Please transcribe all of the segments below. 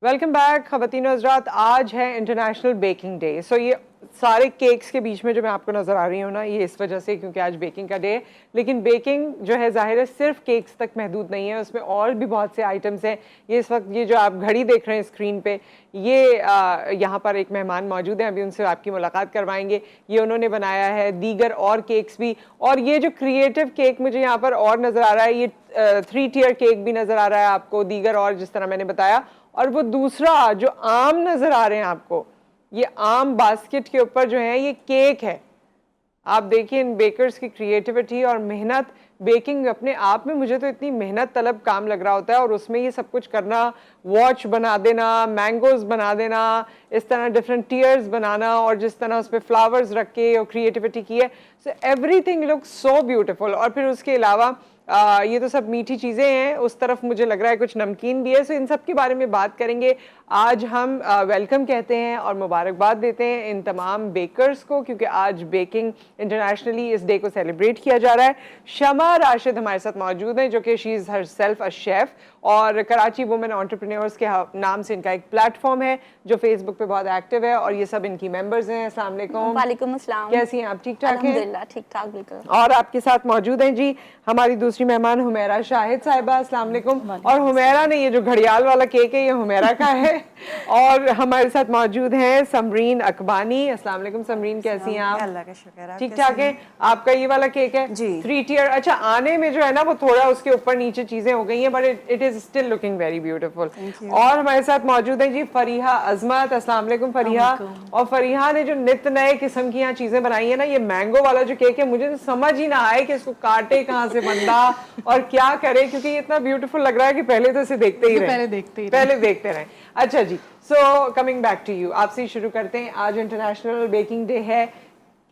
Welcome back ख़वातीन हज़रात। आज है इंटरनेशनल बेकिंग डे। सो ये सारे केक्स के बीच में जो मैं आपको नज़र आ रही हूँ ना, ये इस वजह से क्योंकि आज बेकिंग का डे है। लेकिन बेकिंग जो है ज़ाहिर है सिर्फ केक्स तक महदूद नहीं है, उसमें और भी बहुत से आइटम्स हैं। ये इस वक्त ये जो आप घड़ी देख रहे हैं स्क्रीन पे, ये यहाँ पर एक मेहमान मौजूद हैं, अभी उनसे आपकी मुलाकात करवाएंगे। ये उन्होंने बनाया है, दीगर और केक्स भी। और ये जो क्रिएटिव केक मुझे यहाँ पर और नज़र आ रहा है, ये 3 टियर केक भी नज़र आ रहा है आपको, दीगर और जिस तरह मैंने बताया। और वो दूसरा जो आम नजर आ रहे हैं आपको, ये आम बास्केट के ऊपर जो है ये केक है। आप देखिए इन बेकर्स की क्रिएटिविटी और मेहनत। बेकिंग अपने आप में मुझे तो इतनी मेहनत तलब काम लग रहा होता है, और उसमें ये सब कुछ करना, वॉच बना देना, मैंगोज बना देना, इस तरह डिफरेंट टीयर्स बनाना, और जिस तरह उस पर फ्लावर्स रख के और क्रिएटिविटी की है, so everything looks so beautiful. और फिर उसके अलावा ये तो सब मीठी चीज़ें हैं, उस तरफ मुझे लग रहा है कुछ नमकीन भी है। सो इन सब के बारे में बात करेंगे आज हम। वेलकम कहते हैं और मुबारकबाद देते हैं इन तमाम बेकर्स को, क्योंकि आज बेकिंग इंटरनेशनली इस डे को सेलिब्रेट किया जा रहा है। शमा राशिद हमारे साथ मौजूद हैं, जो कि she is herself a chef, और कराची वुमेन एंटरप्रेन्योर्स के नाम से इनका एक प्लेटफॉर्म है जो फेसबुक पे बहुत एक्टिव है, और ये सब इनकी मेंबर्स हैं। अस्सलाम वालेकुम। वालेकुम अस्सलाम। कैसी हैं आप? ठीक ठाक हैं? अल्हम्दुलिल्लाह ठीक ठाक, बिल्कुल। और आपके साथ मौजूद हैं जी हमारी दूसरी मेहमान हुमैरा शाहिद साहिबा। अस्सलाम वालेकुम। और हुमैरा ने ये जो घड़ियाल वाला केक है, ये हुमैरा का है। और हमारे साथ मौजूद हैं समरीन अकबानी। अस्सलाम वालेकुम समरीन, कैसी हैं आप? अल्लाह का शुक्र है। ठीक ठाक है। आपका ये वाला केक है जी 3 टियर। अच्छा, आने में जो है ना वो थोड़ा उसके ऊपर नीचे चीजें हो गई हैं, but it is still looking very beautiful. और हमारे साथ मौजूद है जी फरीहा अजमत। अस्सलाम वालेकुम फरीहा। और फरीहा ने जो नित नए किस्म की यहाँ चीजें बनाई है ना, ये मैंगो वाला जो केक है, मुझे तो समझ ही ना आए कि इसको काटे कहाँ से बंदा और क्या करे, क्योंकि ये इतना ब्यूटीफुल लग रहा है कि पहले तो इसे देखते ही रहे, पहले देखते रहे। अच्छा जी, so coming back to you, आपसे ही शुरू करते हैं। आज इंटरनेशनल बेकिंग डे है,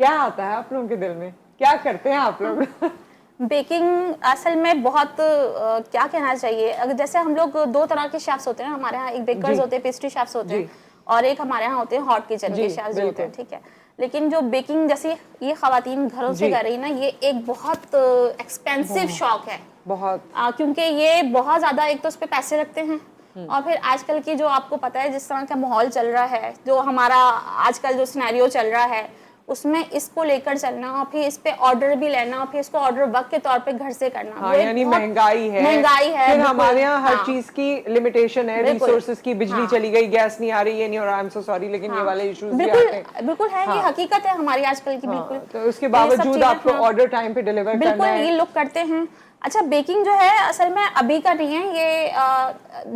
क्या आता है आप लोगों के दिल में, क्या करते हैं आप लोग? बेकिंग असल में बहुत क्या कहना चाहिए, अगर जैसे हम लोग दो तरह के शेफ्स होते हैं हमारे यहाँ, एक बेकर्स होते हैं, पेस्ट्री शेफ्स होते हैं, और एक हमारे यहाँ होते हैं हॉट किचन के शेफ्स होते हैं, ठीक है। लेकिन जो बेकिंग जैसे ये खवातीन घरों से कर रही ना, ये एक बहुत एक्सपेंसिव शौक है, बहुत क्योंकि ये बहुत ज्यादा, एक तो उस पर पैसे लगते हैं, और फिर आजकल की जो आपको पता है जिस तरह का माहौल चल रहा है, जो हमारा आजकल जो सिनेरियो चल रहा है, उसमें इसको लेकर चलना, और फिर इस पे ऑर्डर भी लेना, और फिर इसको ऑर्डर वर्क के तौर पे घर से करना। हाँ, यानी महंगाई है, फिर हमारे यहाँ हर चीज की लिमिटेशन है, रिसोर्सेज की, बिजली चली गई, गैस नहीं आ रही, ये नहीं हो रहा, आई एम सो सॉरी, लेकिन ये वाले इश्यूज भी आते हैं। बिल्कुल है, ये हकीकत है हमारी आजकल की, बिल्कुल। तो उसके बावजूद आपको ऑर्डर टाइम पे डिलीवर करना है, ये लोग करते हैं। अच्छा, बेकिंग जो है असल में अभी का नहीं है, ये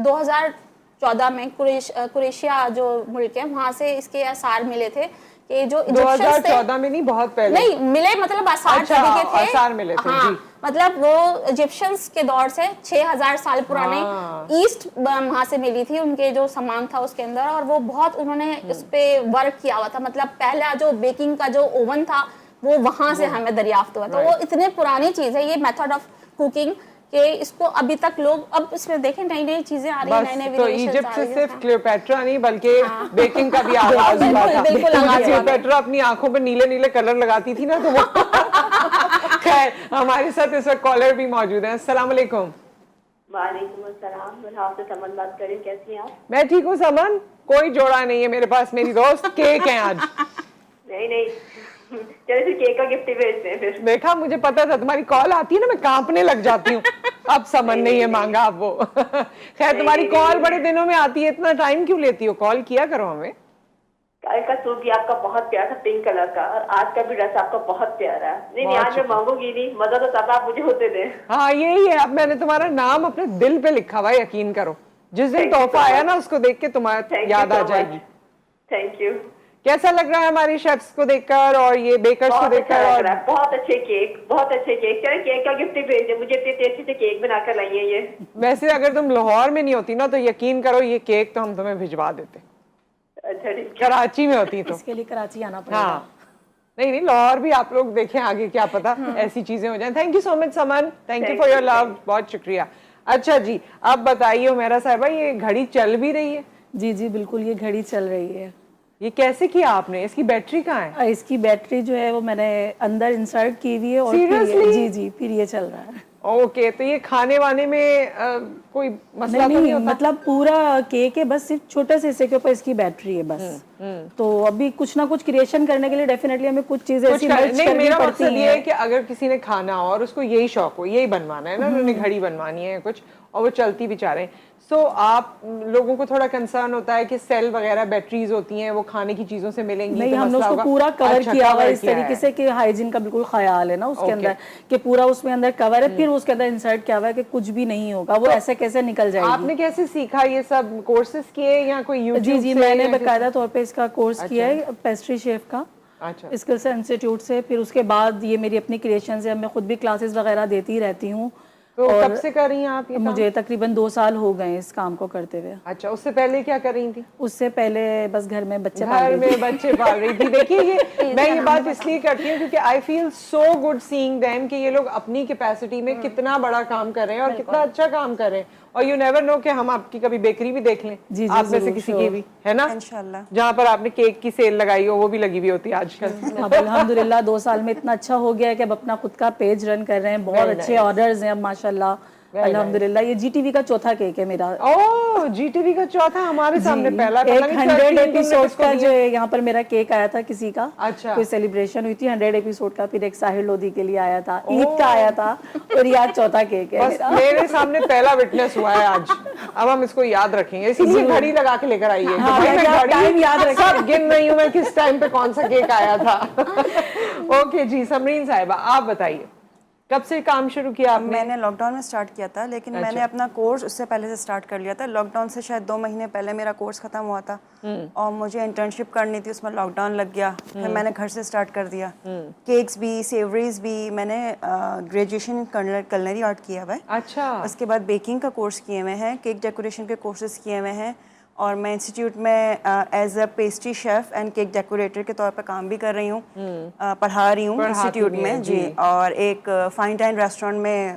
2014 में कुरेशिया जो मुल्क है, वहाँ से इसके आसार मिले थे कि जो 2014 में नहीं, बहुत पहले नहीं मिले, मतलब आसार के थे, आसार मिले थे। हाँ, जी। मतलब वो इजिप्शियंस के दौर से 6000 साल पुराने ईस्ट वहाँ से मिली थी, उनके जो सामान था उसके अंदर, और वो बहुत उन्होंने इस पे वर्क किया हुआ था। मतलब पहला जो बेकिंग का जो ओवन था वो वहां से हमें दरियाफ्त हुआ, तो वो इतने पुरानी चीज है ये मेथड ऑफ कुकिंग कि इसको अभी तक लोग, अब इसमें देखें नई नई चीजें आ रही हैं, नए नए तो इजिप्ट से सिर्फ क्लियोपेट्रा नहीं बल्कि बेकिंग का भी आगाज हुआ था। क्लियोपेट्रा अपनी आंखों पे नीले नीले कलर लगाती थी ना, तो वो खैर हमारे साथ इस वक्त कॉलर भी मौजूद हैं। अस्सलाम वालेकुम। वालेकुम अस्सलाम। आपसे समन बात करें, कैसी हैं आप? मैं ठीक हूँ समन, कोई जोड़ा नहीं है मेरे पास, मेरी दोस्त केक है आज। नहीं चलो फिर केक का गिफ्ट ही भेजते हैं फिर। देखा, मुझे पता था तुम्हारी कॉल आती है ना, मैं कांपने लग जाती हूँ। अब समन नहीं है मांगा अब वो। खैर तुम्हारी कॉल बड़े दिनों में आती है, इतना टाइम क्यों लेती हो? कॉल किया करो हमें। कल का सूट भी आपका बहुत प्यारा था, पिंक कलर का, और आज का भी ड्रेस आपका बहुत प्यारा है। नहीं आज मैं मांगूंगी नहीं, मजा तो तब आप मुझे होते थे। हाँ यही है, अब मैंने तुम्हारा नाम अपने दिल पे लिखा हुआ है, यकीन करो। जिस दिन तोहफा आया ना, उसको देख के तुम्हारा याद आ जाएगी। Thank you. कैसा लग रहा है हमारी शेफ्स को देखकर और ये बेकर्स को देखकर? और बहुत अच्छे केक, बहुत अच्छे केक। चलो केक का गिफ्ट ही भेज दे, मुझे इतने अच्छे से केक बनाकर लाई है ये। वैसे अगर तुम लाहौर में नहीं होती ना, तो यकीन करो ये केक तो हम तुम्हें भिजवा देते। अच्छा ठीक, कराची में होती तो इसके लिए कराची आना पड़ेगा। हाँ नहीं लाहौर भी आप लोग देखें आगे, क्या पता ऐसी चीजें हो जाएं। थैंक यू सो मच समन, thank you for your love, बहुत शुक्रिया। अच्छा जी, अब बताइए मेरा साहिबा, ये घड़ी चल भी रही है? जी जी बिल्कुल, ये घड़ी चल रही है। ये कैसे किया आपने? इसकी बैटरी कहाँ है? इसकी बैटरी जो है वो मैंने अंदर इंसर्ट की हुई है, और Seriously? जी जी फिर ये चल रहा है। ओके, तो ये खाने वाने में कोई मसला तो नहीं होता? मतलब पूरा केक है, बस सिर्फ छोटे से हिस्से के ऊपर इसकी बैटरी है बस। तो अभी कुछ ना कुछ क्रिएशन करने के लिए डेफिनेटली हमें कुछ चीजें ऐसी मर्ज नहीं, करनी मेरा पड़ती मकसद ये हैं। है कि अगर किसी ने खाना हो और उसको यही शौक हो, यही बनवाना है ना, उन्होंने घड़ी बनवानी है कुछ और वो चलती भी चाह रहे हैं, सो आप लोगों को थोड़ा कंसर्न होता है कि सेल वगैरह बैटरीज होती हैं वो खाने की चीजों से मिलेंगी नहीं, तो हमने मसला उसको होगा। पूरा कवर अच्छा, किया हुआ cover है इस किया तरीके है। से कि हाइजीन का बिल्कुल ख्याल है ना उसके अंदर, कि पूरा उसमें अंदर कवर है, फिर उसके अंदर इंसर्ट किया हुआ है कि कुछ भी नहीं होगा, वो ऐसे कैसे निकल जाएगी। आपने कैसे सीखा ये सब? कोर्सेज किए या कोई यूट्यूब जी जी, से मैंने या बाकायदा तौर पे इसका कोर्स किया है पेस्ट्री शेफ का, अच्छा, स्किल्स इंस्टीट्यूट से। फिर उसके बाद ये मेरी अपनी क्रिएशन है, मैं खुद भी क्लासेस वगैरह देती रहती हूँ। तो और कब से कर रही हैं आप ये काम? मुझे तकरीबन 2 साल हो गए हैं इस काम को करते हुए। अच्छा, उससे पहले क्या कर रही थी? उससे पहले बस घर में बच्चे पाल घर रही थी। में बच्चे पाल रही थी। देखिए ये मैं ये बात इसलिए करती हूँ क्योंकि I feel so good seeing them कि ये लोग अपनी कैपेसिटी में कितना बड़ा काम कर रहे हैं और कितना अच्छा काम कर रहे हैं। और यू नेवर नो कि हम आपकी कभी बेकरी भी देख लें, जी, आप में से जरूर, किसी की भी, है ना, इंशाल्लाह। जहाँ पर आपने केक की सेल लगाई हो वो भी लगी हुई होती है आजकल। अब अल्हम्दुलिल्लाह 2 साल में इतना अच्छा हो गया है कि अब अपना खुद का पेज रन कर रहे हैं, बहुत अच्छे ऑर्डर्स हैं अब माशाल्लाह अल्हम्दुलिल्लाह। ये जीटीवी का चौथा केक है मेरा। ओह, जीटीवी का चौथा, हमारे सामने पहला, पता एक नहीं 100 13 एपिसोड किसको का दिया। जो यहाँ पर मेरा केक आया था किसी का, अच्छा। कोई सेलिब्रेशन हुई थी 100 एपिसोड का, फिर एक साहिर लोधी के लिए आया था, ईद का आया था, और ये आज चौथा केक है बस मेरा। मेरे सामने पहला विटनेस हुआ है आज। अब हम इसको याद रखेंगे, इसीलिए घड़ी लगा के लेकर आई है। हाँ, भाई मैं आप घड़ी time याद रखें। सब गिन रही हूँ मैं किस टाइम पे कौन सा केक आया था। ओके जी, समरीन साहिबा आप बताइए कब से काम शुरू किया आपने? मैंने लॉकडाउन में स्टार्ट किया था, लेकिन मैंने अपना कोर्स उससे पहले से स्टार्ट कर लिया था। लॉकडाउन से शायद 2 महीने पहले मेरा कोर्स खत्म हुआ था और मुझे इंटर्नशिप करनी थी, उसमें लॉकडाउन लग गया। फिर मैंने घर से स्टार्ट कर दिया। केक्स भी, सेवरीज भी। मैंने ग्रेजुएशन कलनरी आर्ट किया हुआ है। अच्छा, उसके बाद बेकिंग का कोर्स किए हुए हैं, केक डेकोरेशन के कोर्सेज किए हुए हैं, और मैं इंस्टीट्यूट में as a pastry chef and cake decorator के तौर पर काम भी कर रही हूँ, पढ़ा रही हूँ इंस्टीट्यूट में जी। और एक फाइन डाइन रेस्टोरेंट में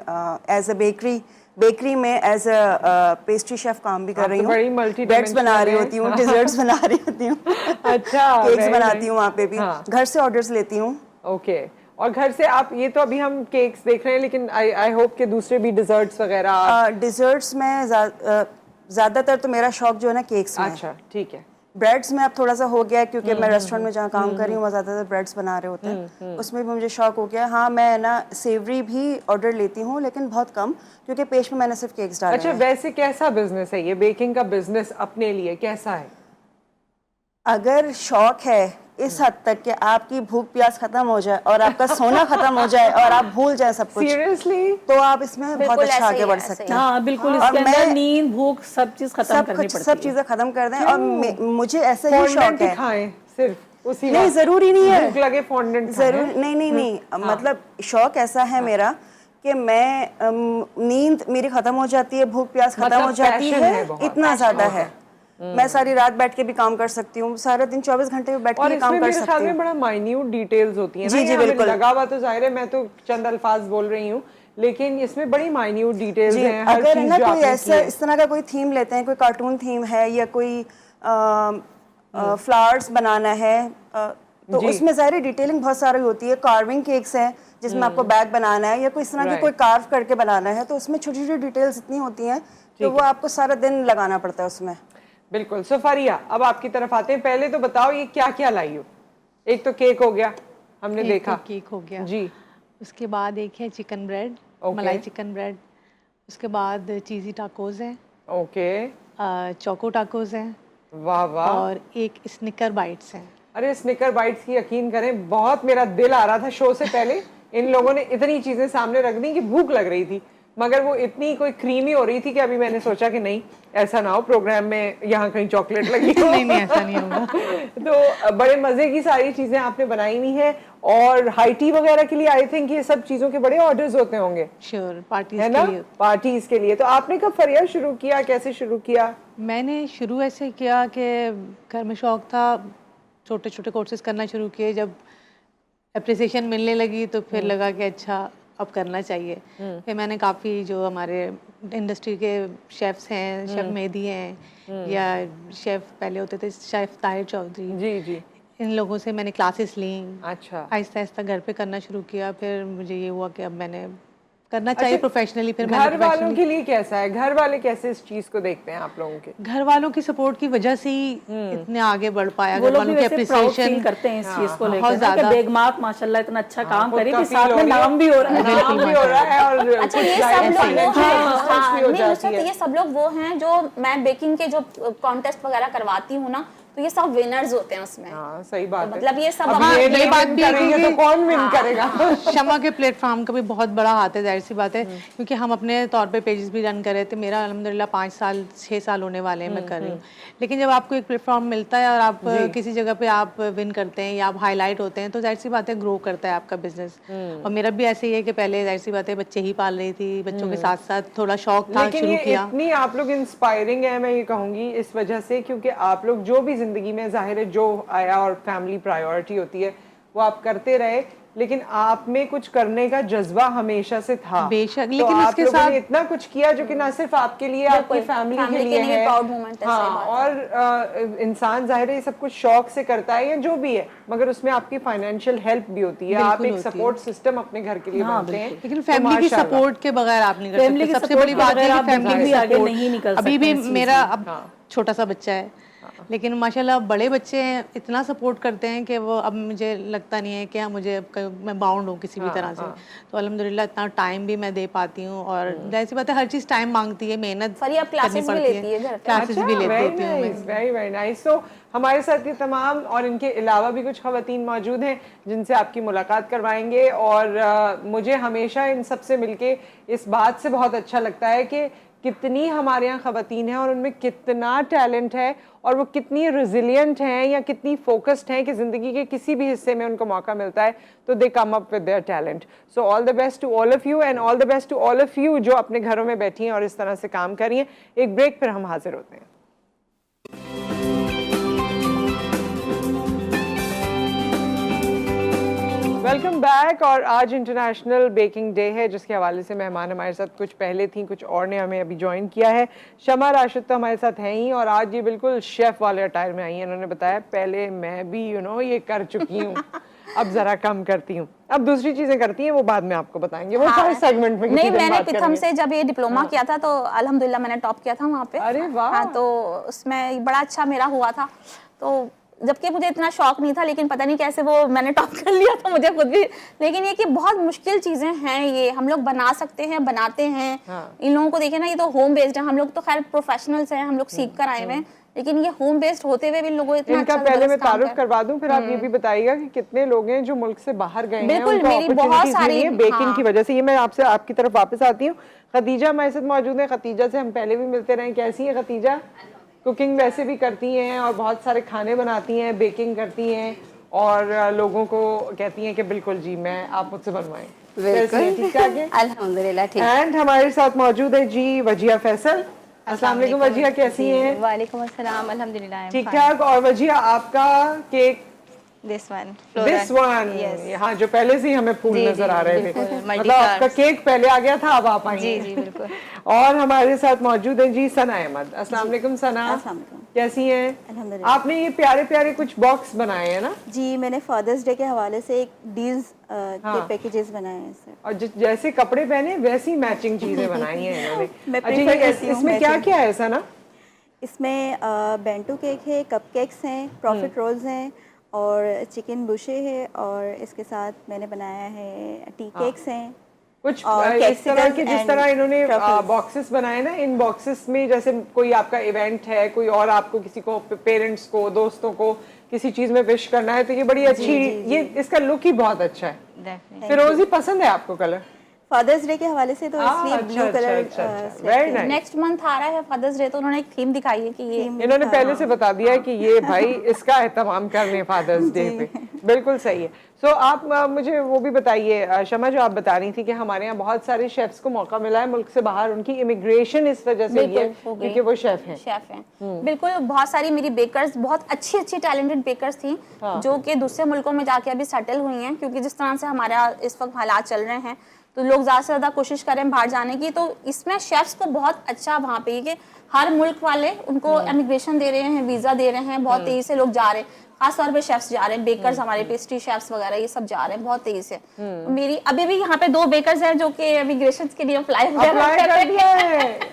एज अ बेकरी में एज अ पेस्ट्री शेफ काम भी कर रही बड़ी हूँ। multi ब्रेड्स बना रही dimensional होती हूँ, डिजर्ट्स बना रही होती हूँ, अच्छा, केक्स very बनाती nice। हूँ वहाँ पे भी। घर से ऑर्डर्स लेती हूँ। ओके, और घर से आप, ये तो अभी हम केक्स देख रहे हैं, लेकिन आई होप के दूसरे भी डिजर्ट्स वगैरह। डिजर्ट्स में ज़्यादातर तो मेरा शौक जो है ना केक्स में। अच्छा, ठीक है। ब्रेड्स में अब थोड़ा सा हो गया है, क्योंकि मैं रेस्टोरेंट में जहाँ काम कर रही हूँ वहाँ ज़्यादातर ब्रेड्स बना रहे होते हैं, उसमें भी मुझे शौक हो गया। हाँ, मैं ना सेवरी भी ऑर्डर लेती हूँ, लेकिन बहुत कम, क्योंकि पेज में मैंने सिर्फ केक्स डाले अच्छा, हैं। वैसे कैसा बिजनेस है ये बेकिंग का बिजनेस अपने लिए, कैसा है? अगर शौक है इस हद तक कि आपकी भूख प्यास खत्म हो जाए और आपका सोना खत्म हो जाए और आप भूल जाए सब कुछ, सीरियसली? तो आप इसमें बहुत बिल्कुल अच्छा ऐसे आगे ही बढ़ है, सकते ऐसे हैं। हाँ बिल्कुल, और इसके अंदर मैं नींद भूख सब चीज खत्म करनी पड़ती सब है। चीजें खत्म कर दें। और मुझे ऐसा ही शौक फॉन्डेंट है। खाएं सिर्फ उसी नहीं, वक्त? जरूरी नहीं है, भूख लगे फॉन्डेंट जरूर नहीं। मतलब शौक ऐसा है मेरा कि मैं नींद मेरी खत्म हो जाती है, भूख प्यास खत्म मतलब हो जाती passion है, है बहुत, इतना ज्यादा है। मैं सारी रात बैठ के भी काम कर सकती हूँ, सारा दिन 24 घंटे में बैठ और के इसमें काम कर मेरे ख्याल सकती में हूँ। बड़ा माइन्यूट डिटेल्स होती है ना। जी, जी, ये हमें बिल्कुल। लगा हुआ तो जाहिर है मैं तो चंद अल्फाज बोल रही हूँ, लेकिन इसमें बड़ी माइन्यूट डिटेल्स जी, हैं, हर अगर है चीज ना जो कोई आपने की ऐसा है। इस तरह का कोई थीम लेते हैं, कोई कार्टून थीम है या कोई फ्लावर्स बनाना है, तो उसमें ज़ाहिर डिटेलिंग बहुत सारी होती है। कार्विंग केक्स हैं जिसमें आपको बैग बनाना है या कोई इस तरह की कोई कार्व करके बनाना है, तो उसमें छोटी छोटी डिटेल्स इतनी होती हैं तो वो आपको सारा दिन लगाना पड़ता है उसमें। बिल्कुल। सो फारिया, अब आपकी तरफ आते हैं। पहले तो बताओ ये क्या क्या लाई हो? एक तो केक हो गया, हमने देखा, तो केक हो गया जी। उसके बाद एक है चिकन ब्रेड, ओके। मलाई चिकन ब्रेड। उसके बाद चीज़ी टाकोज हैं, ओके, चोको टाकोज हैं, वाह वाह। और एक स्निकर बाइट्स हैं। अरे स्निकर बाइट्स की यकीन करें, बहुत मेरा दिल आ रहा था शो से पहले, इन लोगों ने इतनी चीजें सामने रख दी कि भूख लग रही थी, मगर वो इतनी कोई क्रीमी हो रही थी कि अभी मैंने सोचा कि नहीं, ऐसा ना हो प्रोग्राम में यहाँ कहीं चॉकलेट लगी हो। नहीं ऐसा नहीं होगा। तो बड़े मजे की सारी चीजें आपने बनाई हुई है, और हाई टी वगैरह के लिए आई थिंक ये सब चीजों के बड़े ऑर्डर्स होते होंगे, श्योर, पार्टीज है के ना, लिए। पार्टीज के लिए। तो आपने कब फरिया शुरू किया, कैसे शुरू किया? मैंने शुरू ऐसे किया कि घर में शौक था, छोटे छोटे कोर्सेज करना शुरू किए। जब अप्रिसिएशन मिलने लगी तो फिर लगा कि अच्छा अब करना चाहिए। फिर मैंने काफ़ी जो हमारे इंडस्ट्री के शेफ्स हैं, शेफ मेहदी हैं, या शेफ पहले होते थे शेफ ताहिर चौधरी, जी जी, इन लोगों से मैंने क्लासेस ली। अच्छा, आहिस्ता आहिस्ता घर पे करना शुरू किया। फिर मुझे ये हुआ कि अब मैंने करना चाहिए प्रोफेशनली। फिर मैंने घर वालों के लिए कैसा है, घर वाले कैसे इस चीज को देखते हैं आप लोगों के? घर वालों की सपोर्ट की वजह से ही इतने आगे बढ़ पाया। वो घर लोग वालों भी की वैसे प्राउड फील अप्रिसिएशन करते हैं इस चीज को बहुत लेकर ज्यादा। कि बेगमात माशाल्लाह इतना अच्छा काम खुद करे का कि feel साथ हो में रही है। नाम भी हो रहा है। नाम भी हो रहा है और अच्छा कुछ ये जाहिर सब लोग वो financial हैं, assistance भी हो नहीं जाती नुसरत, है। ये सब लोग वो हैं जो मैं बेकिंग के जो कॉन्टेस्ट वगैरह करवाती हूँ ना, तो ये सब विनर्स होते हैं उसमें। हाँ सही बात तो है। मतलब ये सब अब हाँ, ये ये नहीं बात win भी है करेंगे तो क्योंकि- कौन विन करेगा? शमा के प्लेटफॉर्म का भी बहुत बड़ा हाथ है, जाहिर सी बात है, क्योंकि हम अपने तौर पे पेजेस भी रन कर रहे थे। मेरा अल्हम्दुलिल्लाह 6 साल होने वाले हैं मैं कर रही हूँ। लेकिन जब आपको एक प्लेटफॉर्म मिलता है और आप किसी जगह पे आप विन करते हैं या आप हाईलाइट होते हैं, तो जाहिर सी बात है ग्रो करता है आपका बिजनेस। और मेरा भी ऐसे ही है कि पहले जाहिर सी बात है बच्चे ही पाल रही थी, बच्चों के साथ साथ थोड़ा शौक था, लेकिन शुरू ये किया। इतनी आप लोग इंस्पायरिंग है, मैं ये कहूंगी इस वजह से, क्योंकि आप लोग जो भी जिंदगी में जाहिर है जो आया और फैमिली प्रायोरिटी होती है वो आप करते रहे, लेकिन आप में कुछ करने का जज्बा हमेशा से था। बेशक, तो लेकिन आप उसके लोगों साथ ने इतना कुछ किया जो कि ना सिर्फ आपके लिए, आपकी फैमिली के लिए है। प्राउड मोमेंट है। हाँ, सही बात है। और इंसान जाहिर है ये सब कुछ शौक से करता है या जो भी है, मगर उसमें आपकी फाइनेंशियल हेल्प भी होती है, आप बिल्कुल एक होती है। सपोर्ट सिस्टम अपने घर के लिए बनते हैं। लेकिन तो फैमिली की माशाल्लाह। सपोर्ट के बगैर आप नहीं कर फैमिली सकते। की सबसे support बड़ी के बात है बगैर कि आप फैमिली बिल्कुल की भी आगे support- नहीं निकल अभी सकते भी इस चीज़ मेरा में। अब छोटा सा बच्चा है, लेकिन माशाल्लाह बड़े बच्चे हैं, इतना सपोर्ट करते हैं कि वो अब मुझे लगता नहीं है कि हाँ मुझे मैं बाउंड हूँ किसी भी तरह से। तो अल्हम्दुलिल्लाह इतना टाइम भी मैं दे पाती हूँ। और जैसी बात है हर चीज़ टाइम मांगती है, मेहनत फरी अब क्लासेस भी लेती है घर पे? क्लासेस भी लेती हूँ मैं। Very very nice. तो हमारे साथ ये तमाम और इनके अलावा भी कुछ खवातीन मौजूद हैं जिनसे आपकी मुलाकात करवाएंगे। और मुझे हमेशा इन सब से मिलके इस बात से बहुत अच्छा लगता है कि कितनी हमारे यहाँ खवातीन हैं और उनमें कितना टैलेंट है और वो कितनी रिजिलियंट हैं या कितनी फोकस्ड हैं कि ज़िंदगी के किसी भी हिस्से में उनको मौका मिलता है तो they come up with their talent. So all the best to all of you and all the best to all of you जो अपने घरों में बैठी हैं और इस तरह से काम कर रही हैं। एक ब्रेक फिर हम हाजिर होते हैं। Welcome back. और आज इंटरनेशनल बेकिंग डे है जिसके हवाले से मेहमान हमारे साथ कुछ पहले थी, कुछ और ने हमें अभी ज्वाइन किया है। शमा राशिद तो हमारे साथ हैं ही और आज ये बिल्कुल शेफ वाले अटायर में आई हैं। इन्होंने बताया पहले मैं भी ये कर चुकी हूँ, अब जरा कम करती हूँ, अब दूसरी चीजें करती हैं, वो बाद में आपको बताएंगे। वो सारे सेगमेंट में नहीं, मैंने पिथम से जब ये डिप्लोमा किया था तो अल्हम्दुलिल्लाह मैंने टॉप किया था वहाँ पे। अरे वाह। हाँ, तो उसमें बड़ा अच्छा मेरा हुआ था। तो जबकि मुझे इतना शौक नहीं था, लेकिन पता नहीं कैसे वो मैंने टॉप कर लिया था मुझे खुद भी। लेकिन ये कि बहुत मुश्किल चीजें हैं, ये हम लोग बना सकते हैं, बनाते हैं। इन लोगों को देखे ना, ये तो होम बेस्ड है, हम लोग तो खैर प्रोफेशनल्स हैं, हम लोग सीख कर आए हुए हैं, लेकिन ये होम बेस्ड होते हुए भी लोगों इतना इनका अच्छा पहले मैं जबरदस्त काम तारुफ कर- करवा दूं, फिर आप ये भी बताइएगा कि कितने लोग हैं जो मुल्क से बाहर गए हैं, बिल्कुल, उनको मेरी बहुत opportunities सारी- मिली है बेकिंग हाँ। की वजह से। ये मैं आपसे आपकी तरफ वापस आती हूँ। खतीजा हमारे साथ मौजूद है। खतीजा से हम पहले भी मिलते रहे, कैसी है खतीजा? कुकिंग वैसे भी करती हैं और बहुत सारे खाने बनाती हैं, बेकिंग करती हैं और लोगों को कहती हैं कि बिल्कुल जी मैं आप मुझसे बनवाएं। बिल्कुल। ठीक ठाक है? अल्हम्दुलिल्लाह ठीक। एंड हमारे साथ मौजूद है जी वजिया फैसल। अस्सलाम वालेकुम वजिया, कैसी हैं? वालेकुम अस्सलाम, अल्हम्दुलिल्लाह। ठीक ठाक। और वजिया आपका cake this one this one, हाँ, जो पहले से ही हमें फूल जी, नजर जी, आ रहे थे, बिल्कुल, मतलब multi-colours। आपका केक पहले आ गया था, अब आप आई जी हैं। जी बिल्कुल। और हमारे साथ मौजूद है जी सना अहमद। अस्सलाम वालेकुम सना, अस्सलाम वालेकुम। कैसी हैं? अल्हम्दुलिल्लाह। आपने ये प्यारे प्यारे कुछ बॉक्स बनाए हैं ना? जी, मैंने फादर्स डे के हवाले से एक डील्स के पैकेजेस बनाए हैं सर। और जैसे कपड़े पहने वैसी मैचिंग चीजें बनाई हैं इन्होंने। मैं अच्छा, prefer ये करती हूँ इसमें क्या matching। क्या है सना? इसमें बेंटू केक है, कपकेक्स हैं, प्रॉफिट रोल्स हैं और चिकन बुशे है, और इसके साथ मैंने बनाया है टी केक्स हैं कुछ और इस तरह के, capsicums जिस and तरह इन्होंने truffles। बॉक्सेस बनाए ना, इन बॉक्सेस में जैसे कोई आपका इवेंट है, कोई और आपको किसी को, पेरेंट्स को, दोस्तों को किसी चीज में विश करना है, तो ये बड़ी अच्छी, ये इसका लुक ही बहुत अच्छा है। डेफिनेटली। फिरोजी पसंद है आपको कलर? फादर्स डे के हवाले से तो इसलिए blue colour very nice. Next month आ रहा है फादर्स डे, तो उन्होंने एक थीम दिखाई है कि ये इन्होंने पहले से बता दिया है कि ये भाई इसका एहतमाम कर रहे हैं फादर्स डे पे। बिल्कुल सही है। सो आप मुझे वो भी बताइए शमा, जो आप बता रही थी कि हमारे यहाँ बहुत सारे शेफ्स को मौका मिला है मुल्क से बाहर, उनकी इमिग्रेशन इस वजह से हुई है बिल्कुल, हो गई। क्योंकि वो शेफ हैं। शेफ हैं। बिल्कुल, बहुत सारी मेरी बेकर्स, बहुत अच्छी अच्छी टैलेंटेड बेकर्स थी जो कि दूसरे मुल्कों में जाके अभी सेटल हुई हैं, क्योंकि जिस तरह से हमारा इस वक्त हालात चल रहे हैं तो लोग ज़्यादा से ज़्यादा कोशिश करें बाहर जाने की। तो इसमें शेफ्स को बहुत अच्छा वहाँ पे कि हर मुल्क वाले उनको इमिग्रेशन दे रहे हैं, वीज़ा दे रहे हैं, बहुत तेज़ी से लोग जा रहे हैं, खास तौर पे शेफ्स जा रहे हैं, बेकर्स हमारे पेस्ट्री शेफ्स वगैरह ये सब जा रहे हैं बहुत तेज़ी से। तो मेरी अभी भी यहाँ पे 2 बेकर्स हैं जो कि इमिग्रेशन के लिए अप्लाई कर रहे हैं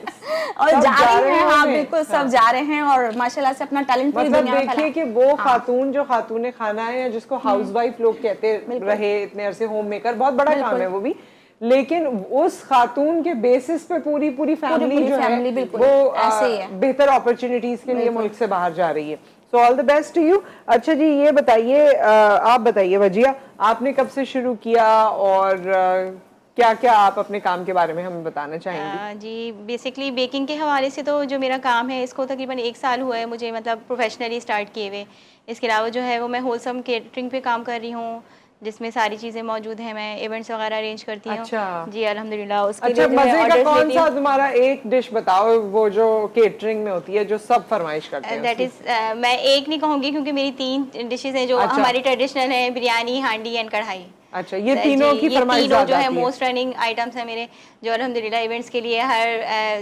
और जा रहे हैं। हाँ बिल्कुल, सब जा रहे हैं और माशाल्लाह से अपना टैलेंट पूरी मतलब दुनिया में देखिए कि वो खातून जो खातून खाना है या जिसको हाउसवाइफ लोग कहते रहे इतने अरसे, होम मेकर बहुत बड़ा काम है वो भी, लेकिन उस खातून के बेसिस पे पूरी फैमिली जो है वो ऐसे ही है, बेहतर अपॉर्चुनिटीज के लिए मुल्क से बाहर जा रही है। So all the best to you. अच्छा जी, ये बताइए, आप बताइए वजिया, आपने कब से शुरू किया और क्या क्या आप अपने काम के बारे में हमें बताना चाहेंगे? जी बेसिकली बेकिंग के हवाले से तो जो मेरा काम है इसको तकरीबन 1 साल हुआ है मुझे, मतलब प्रोफेशनली स्टार्ट किए हुए। इसके अलावा जो है वो मैं होलसम केटरिंग पे काम कर रही हूँ जिसमें सारी चीज़ें मौजूद हैं। मैं इवेंट्स वगैरह अरेंज करती हूँ। अच्छा जी अल्हम्दुलिल्लाह। उसके अच्छा, लिए जो है मजे का ऑर्डर्स कौन लेती सा हूँ। तुम्हारा एक डिश बताओ वो जो केटरिंग में होती है जो सब फरमाइश करते हैं? दैट इज मैं एक नहीं कहूँगी क्योंकि मेरी 3 डिशेज हैं जो अच्छा। हमारी ट्रेडिशनल है, बिरयानी, हांडी एंड कढ़ाई। अच्छा, ये तीनों की फरमाइश तीनों जो ज्यादा है आती है। मोस्ट रनिंग आइटम्स हैं मेरे, जो अल्हम्दुलिल्लाह इवेंट्स के लिए हर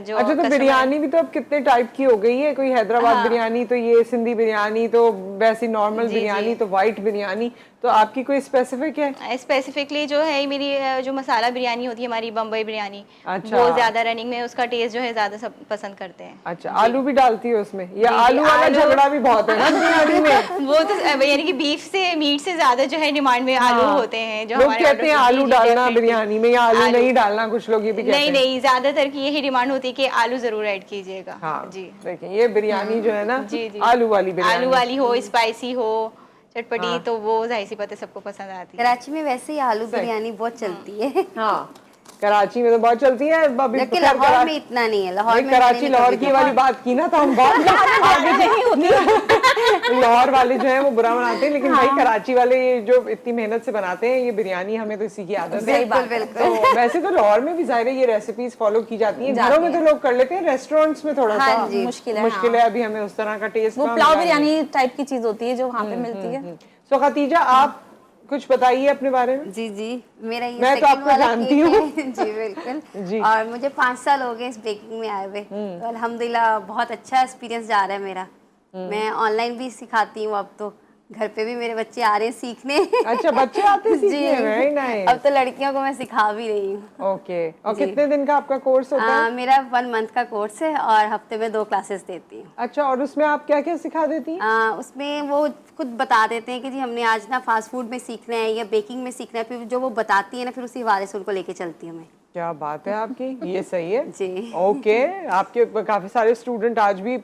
जो अच्छा, तो customer- बिरयानी भी तो अब कितने टाइप की हो गई है, कोई हैदराबाद हाँ। बिरयानी, तो ये सिंधी बिरयानी, तो वैसी नॉर्मल जी, बिरयानी, जी। तो वाइट बिरयानी, तो आपकी कोई स्पेसिफिक है? स्पेसिफिकली जो है मेरी जो मसाला बिरयानी होती है हमारी, बम्बई बिरयानी, अच्छा। वो ज्यादा रनिंग में, उसका टेस्ट जो है ज्यादा सब पसंद करते हैं। अच्छा, आलू भी डालती है उसमें? या जी, आलू वाला आलू- झगड़ा भी बहुत है ना बिरयानी में? वो तो यानी कि बीफ से, मीट से ज्यादा जो है डिमांड में आलू होते हैं। जो लोग हमारे कहते हैं orders- आलू जी, जी, डालना definitely। बिरयानी में या आलू नहीं डालना, कुछ लोग ये भी कहते नहीं हैं। नहीं, ज्यादातर की यही डिमांड होती है कि आलू जरूर ऐड कीजिएगा। हाँ जी देखिए, ये बिरयानी जो है ना, जी जी, आलू वाली बिरयानी, आलू वाली हो, स्पाइसी हो, चटपटी, हाँ। तो वो जाहिर सी बात है सबको पसंद आती है। कराची में वैसे ही आलू बिरयानी बहुत चलती है। हाँ कराची में तो बहुत चलती है। अभी जबकि खैर लाहौर में इतना नहीं है। लाहौर में कराची मैंने लाहौर कभी की वाली बात की ना तो हम बहुत आगे नहीं होती। लाहौर वाले जो है वो बुरा बनाते हैं, लेकिन भाई कराची वाले ये जो इतनी मेहनत से बनाते हैं ये बिरयानी, हमें तो इसी की आदत है। तो वैसे तो लाहौर में भी जाहिर है ये रेसिपीज फॉलो की जाती हैं, घरों में तो लोग कर लेते हैं, रेस्टोरेंट्स में थोड़ा सा मुश्किल है। अभी हमें उस तरह का टेस्ट, वो पुलाव बिरयानी टाइप की चीज होती है जो वहाँ पे मिलती है। सो खतीजा, आप कुछ बताइए अपने बारे में। जी जी, मेरा ये मैं तो second आपको वाला जानती केक हूँ। है। जी बिल्कुल जी। और मुझे 5 साल हो गए इस बेकिंग में आए हुए, तो अल्हम्दुलिल्लाह बहुत अच्छा एक्सपीरियंस जा रहा है मेरा। मैं ऑनलाइन भी सिखाती हूँ, अब तो घर पे भी मेरे बच्चे आ रहे हैं सीखने। अच्छा, बच्चे आते हैं सीखने? Very nice. अब तो लड़कियों को मैं सिखा भी रही हूँ। ओके, और कितने दिन का आपका कोर्स होता है? मेरा 1 मंथ का कोर्स है और हफ्ते में 2 क्लासेस देती हूँ। अच्छा, और उसमें आप क्या क्या सिखा देती हैं? उसमें वो खुद बता देते हैं कि जी हमने आज ना फास्ट फूड में सीखना है या बेकिंग में सीखना है, फिर जो वो बताती है ना फिर उसी हवाले से उनको लेके चलती हूँ मैं। क्या बात है आपकी, ये सही है। जी। ओके, आपके काफी सारे स्टूडेंट आज भी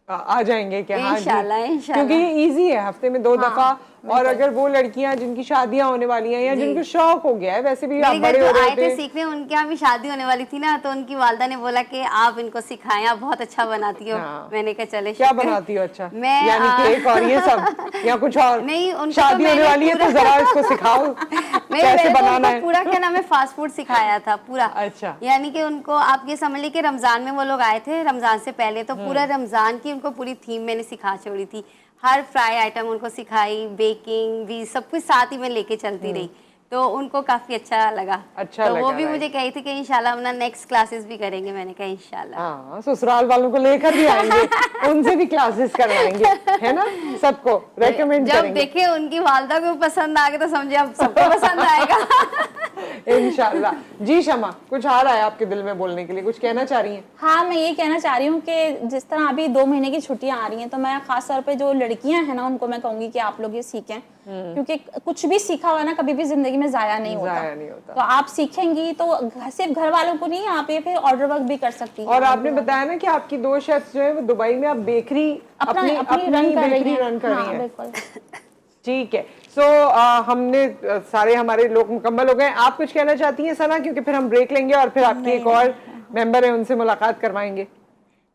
आ जाएंगे क्या? हाँ जी, इंशाल्लाह। क्योंकि ये इजी है, हफ्ते में 2 दफा। और अगर वो लड़कियां जिनकी शादियां होने वाली हैं या जिनको शौक हो गया है, वैसे भी आप बड़े हो रहे आए थे होते, सीखने, उनके यहाँ भी शादी होने वाली थी ना, तो उनकी वालदा ने बोला कि आप इनको सिखाएं, आप बहुत अच्छा बनाती हो। हाँ। मैंने कहा चले। क्या बनाती हो? अच्छा, मैं यानी केक और ये सब या कुछ और? नहीं, उनको शादी तो होने मैंने वाली है तो जरा इसको सिखाओ कैसे बनाना है। पूरा क्या नाम है, फास्ट फूड सिखाया था पूरा। अच्छा। यानी कि उनको आप ये समझ लीजिए कि रमजान में वो लोग आए थे, रमजान से पहले, तो पूरा रमजान की उनको पूरी थीम मैंने सिखा छोड़ी थी। हर फ्राई आइटम उनको सिखाई, बेकिंग भी, सब कुछ साथ ही में लेके चलती रही, तो उनको काफी अच्छा लगा। अच्छा तो लगा, वो भी right। मुझे कही थी कि इंशाल्लाह अपना नेक्स्ट क्लासेस भी करेंगे। मैंने कहा इंशाल्लाह। हाँ, ससुराल वालों को लेकर भी आएंगे, उनसे भी क्लासेस करवाएंगे, है ना? सबको रेकमेंड जब करेंगे। देखे उनकी वालदा को पसंद आ गया तो समझे अब सबको पसंद आएगा। इंशाल्लाह। जी शमा, कुछ आ रहा है आपके दिल में बोलने के लिए, कुछ कहना चाह रही हैं? हाँ, मैं ये कहना चाह रही हूँ कि जिस तरह अभी 2 महीने की छुट्टियां आ रही हैं, तो मैं खास तौर पे जो लड़कियां हैं ना उनको मैं कहूंगी कि आप लोग ये सीखें, क्योंकि कुछ भी सीखा हुआ ना कभी भी जिंदगी में जाया नहीं होता। तो आप सीखेंगी तो सिर्फ घर वालों को नहीं, आप ये फिर ऑर्डर वर्क भी कर सकती हैं। और आपने बताया ना कि आपकी 2 शेफ्स जो है वो दुबई में आप बेकरी अपनी बेकरी रन कर रही हैं। ठीक है। सो हमने सारे हमारे लोग मुकम्मल हो गए। आप कुछ कहना चाहती हैं सना, क्योंकि फिर हम ब्रेक लेंगे और फिर आपकी एक और मेंबर है उनसे मुलाकात करवाएंगे।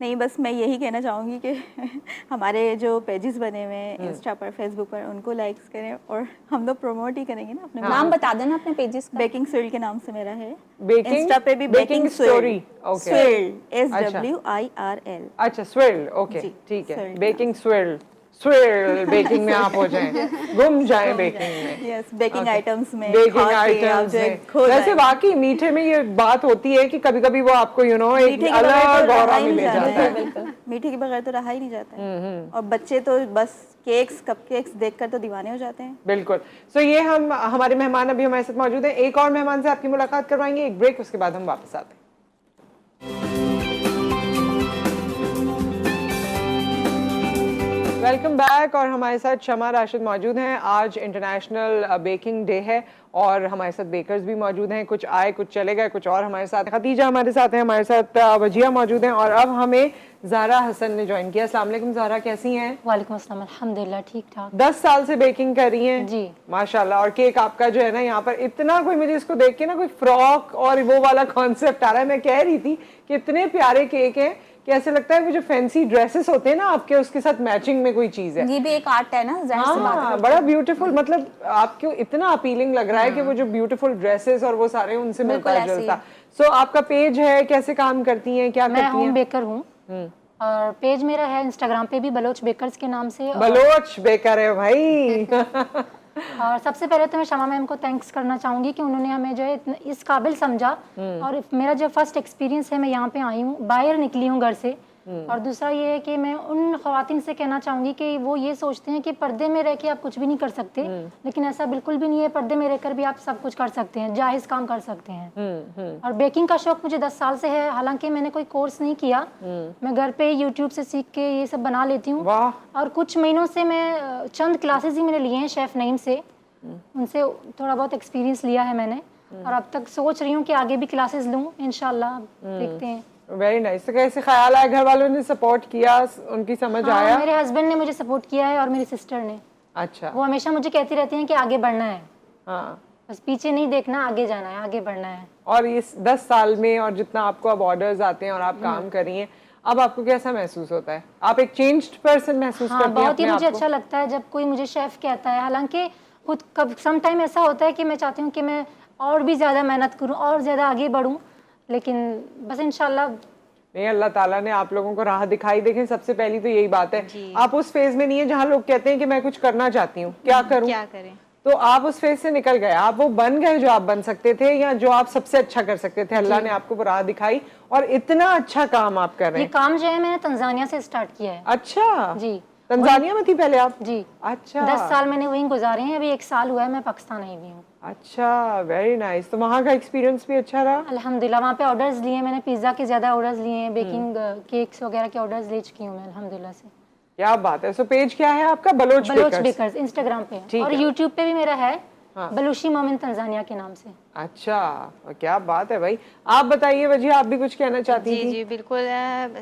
नहीं, बस मैं यही कहना चाहूँगी कि हमारे जो पेजेस बने हुए हैं इंस्टा पर, फेसबुक पर, उनको लाइक्स करें और हम लोग प्रमोट ही करेंगे ना अपने। नाम बता देना अपने पेजेस का। बेकिंग स्विर्ल के नाम से मेरा है। बेकिंग इंस्टा पे भी baking story. Okay, swirl SWIRL। अच्छा, स्विर्ल। ओके, ठीक है, बेकिंग स्विर्ल। स्विल बेकिंग में आप हो जाएं, गुम जाएं बेकिंग में। यस, बेकिंग आइटम्स में, बेकिंग खा के आप आइटम्स जो है में। खो वैसे जाएं। वाकई मीठे में ये बात होती है कि कभी कभी वो आपको एक मीठे के बगैर अलग तो और रहा ही में नहीं ले जाता जाता है, है। बिल्कुल मीठे के बगैर तो रहा ही नहीं जाता है। और बच्चे तो बस केक्स, कपकेक्स देखकर तो दीवाने हो जाते हैं। बिल्कुल। सो ये हम हमारे मेहमान अभी हमारे साथ मौजूद हैं। एक और मेहमान से आपकी मुलाकात करवाएंगे, एक ब्रेक, उसके बाद हम वापस आते हैं। Welcome back. और हमारे साथ शमा राशिद मौजूद हैं। आज इंटरनेशनल बेकिंग डे है और हमारे साथ बेकर्स भी मौजूद हैं, कुछ आए कुछ चले गए, कुछ और हमारे साथ। खतीजा हमारे साथ हैं, हमारे साथ वजिया मौजूद हैं और अब हमें ज़हरा हसन ने ज्वाइन किया। अस्सलाम वालेकुम ज़हरा, कैसी हैं? वालेकुम अस्सलाम, अल्हम्दुलिल्लाह ठीक ठाक। 10 साल से बेकिंग कर रही हैं जी माशाल्लाह। और केक आपका जो है ना यहाँ पर इतना, कोई मुझे इसको देख के ना कोई फ्रॉक और वो वाला कॉन्सेप्ट आ रहा है। मैं कह रही थी कि इतने प्यारे केक हैं कि ऐसे लगता है वो जो फैंसी ड्रेसेस होते हैं ना आपके, उसके साथ मैचिंग में कोई चीज है। ये भी एक आर्ट है ना, जाहिर सी बात है। हाँ, बड़ा ब्यूटीफुल, मतलब आपको इतना अपीलिंग लग रहा है कि वो जो ब्यूटीफुल ड्रेसेस और वो सारे उनसे मिलता जुलता। सो आपका पेज है, कैसे काम करती हैं, क्या करती हैं? मैं होम बेकर हूँ और पेज मेरा है इंस्टाग्राम पे भी बलोच बेकर्स के नाम से। बलोच बेकर है भाई। और सबसे पहले तो मैं शमा मैम को थैंक्स करना चाहूँगी कि उन्होंने हमें जो है इस काबिल समझा। और मेरा जो फर्स्ट एक्सपीरियंस है, मैं यहाँ पे आई हूँ, बाहर निकली हूँ घर से। और दूसरा ये है कि मैं उन ख़वातीन से कहना चाहूँगी कि वो ये सोचते हैं कि पर्दे में रह के आप कुछ भी नहीं कर सकते, लेकिन ऐसा बिल्कुल भी नहीं है। पर्दे में रहकर भी आप सब कुछ कर सकते हैं, जायज़ काम कर सकते हैं। और बेकिंग का शौक मुझे 10 साल से है, हालांकि मैंने कोई कोर्स नहीं किया। मैं घर पे यूट्यूब से सीख के ये सब बना लेती हूँ। और कुछ महीनों से मैं चंद क्लासेस ही मैंने लिए हैं शेफ़ नईम से, उनसे थोड़ा बहुत एक्सपीरियंस लिया है मैंने। और अब तक सोच रही हूँ कि आगे भी क्लासेस लूँ इंशाल्लाह, देखते हैं। Very nice. तो कैसे ख्याल आया, घर वालों ने सपोर्ट किया, उनकी समझ आया? मेरे हस्बैंड ने मुझे सपोर्ट किया है और मेरी सिस्टर ने। अच्छा। वो हमेशा मुझे कहती रहती हैं कि आगे बढ़ना है, हाँ, बस पीछे नहीं देखना, आगे जाना है, आगे बढ़ना है। और इस 10 साल में और जितना आपको अब ऑर्डर्स आते हैं और आप काम कर रही हैं, अब आपको कैसा महसूस होता है? आप एक चेंज्ड पर्सन महसूस करती हैं? बहुत ही मुझे अच्छा लगता है जब कोई मुझे शेफ कहता है। हालांकि खुद कब सम टाइम ऐसा होता है कि मैं चाहती हूँ कि मैं और भी ज़्यादा मेहनत करूँ और ज़्यादा आगे बढ़ूँ, लेकिन बस इंशाल्लाह नहीं, अल्लाह ताला ने आप लोगों को राह दिखाई। देखें, सबसे पहली तो यही बात है, आप उस फेज में नहीं है जहाँ लोग कहते हैं कि मैं कुछ करना चाहती हूँ, क्या करूँ, क्या करें। तो आप उस फेज से निकल गए, आप वो बन गए जो आप बन सकते थे या जो आप सबसे अच्छा कर सकते थे। अल्लाह ने आपको वो राह दिखाई और इतना अच्छा काम आप कर रहे ये हैं। काम जो है मैंने तंजानिया से स्टार्ट किया है। अच्छा जी, तंजानिया में थी पहले आप? जी। अच्छा। 10 साल मैंने वहीं गुजारे हैं, अभी 1 साल हुआ है मैं पाकिस्तान आई हुई हूँ। अच्छा, वेरी नाइस। तो वहाँ का एक्सपीरियंस भी अच्छा रहा? अल्हम्दुलिल्लाह, वहाँ पे ऑर्डर्स लिए मैंने, पिज्ज़ा के ज़्यादा ऑर्डर्स लिए हैं, बेकिंग केक्स वगैरह के ऑर्डर्स ले चुकी हूँ मैं अल्हम्दुलिल्लाह से। क्या बात है। सो पेज क्या है आपका? बलोच बेकर्स इंस्टाग्राम पे है। और यूट्यूब पे भी मेरा है, बलूशी मोमिन तंजानिया के नाम से। अच्छा, क्या बात है भाई। आप बताइए वजिया, आप भी कुछ कहना चाहती थी? जी बिल्कुल।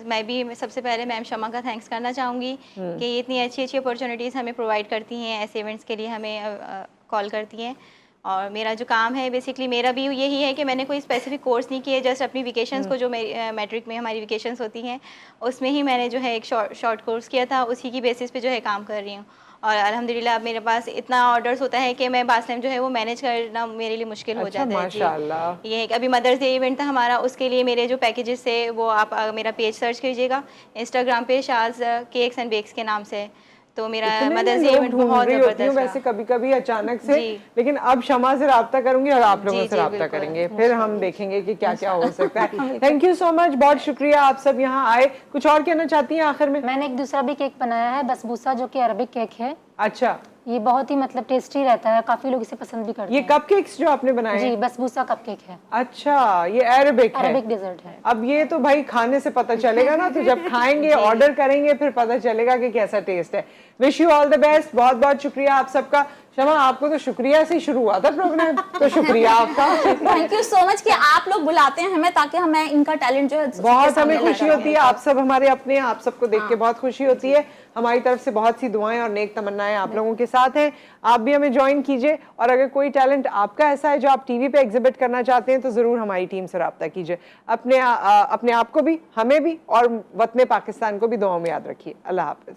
मैं भी सबसे पहले मैम शमा का थैंक्स करना चाहूँगी कि ये इतनी अच्छी अच्छी अपॉर्चुनिटीज़ हमें प्रोवाइड करती हैं, ऐसे इवेंट्स के लिए हमें कॉल करती हैं। और मेरा जो काम है बेसिकली मेरा भी यही है कि मैंने कोई स्पेसिफिक कोर्स नहीं किया, जस्ट अपनी वेकेशंस को, जो मैट्रिक में हमारी वेकेशंस होती हैं उसमें ही मैंने जो है एक शॉर्ट कोर्स किया था, उसी की बेसिस पे जो है काम कर रही हूँ। और अल्हम्दुलिल्लाह अब मेरे पास इतना ऑर्डर्स होता है कि मैं बास टाइम जो है वो मैनेज करना मेरे लिए मुश्किल हो जाता है। माशाल्लाह। ये है कि अभी मदर्स डे इवेंट था हमारा, उसके लिए मेरे जो पैकेजेस थे वो आप मेरा पेज सर्च कीजिएगा इंस्टाग्राम पे, शाज केक्स एंड बेक्स के नाम से। तो मेरा मदर्स डे इवेंट बहुत जबरदस्त वैसे कभी कभी अचानक से, लेकिन अब शमा से राब्ता करूंगी और आप लोगों से राब्ता करेंगे, फिर हम देखेंगे कि क्या क्या हो सकता है। थैंक यू सो मच, बहुत शुक्रिया आप सब यहाँ आए। कुछ और कहना चाहती हैं आखिर में? मैंने एक दूसरा भी केक बनाया है, बसबूसा, जो कि अरबिक केक है। अच्छा। ये बहुत ही मतलब टेस्टी रहता है, काफी लोग इसे पसंद भी करते हैं। ये कपकेक्स जो आपने बनाए? जी, बसबूसा कपकेक है। अच्छा, ये अरबिक है? अरबिक डेजर्ट है। अब ये तो भाई खाने से पता चलेगा ना, तो जब खाएंगे ऑर्डर करेंगे फिर पता चलेगा कि कैसा टेस्ट है। Wish you all the best. बहुत बहुत शुक्रिया आप सबका। शमा, आपको तो शुक्रिया से शुरू हुआ था प्रोग्राम, तो शुक्रिया आपका। थैंक यू सो मच कि आप लोग बुलाते हैं हमें ताकि हमें इनका टैलेंट जो है बहुत हमें खुशी होती है। आप सब हमारे अपने, आप सबको देख के बहुत खुशी होती है। हमारी तरफ से बहुत सी दुआएं और नेक तमन्नाएं आप लोगों के साथ हैं। आप भी हमें ज्वाइन कीजिए और अगर कोई टैलेंट आपका ऐसा है जो आप टीवी पे एग्जिबिट करना चाहते हैं तो जरूर हमारी टीम से राब्ता कीजिए। अपने आप को भी, हमें भी और वतन पाकिस्तान को भी दुआओं में याद रखिए। अल्लाह हाफिज।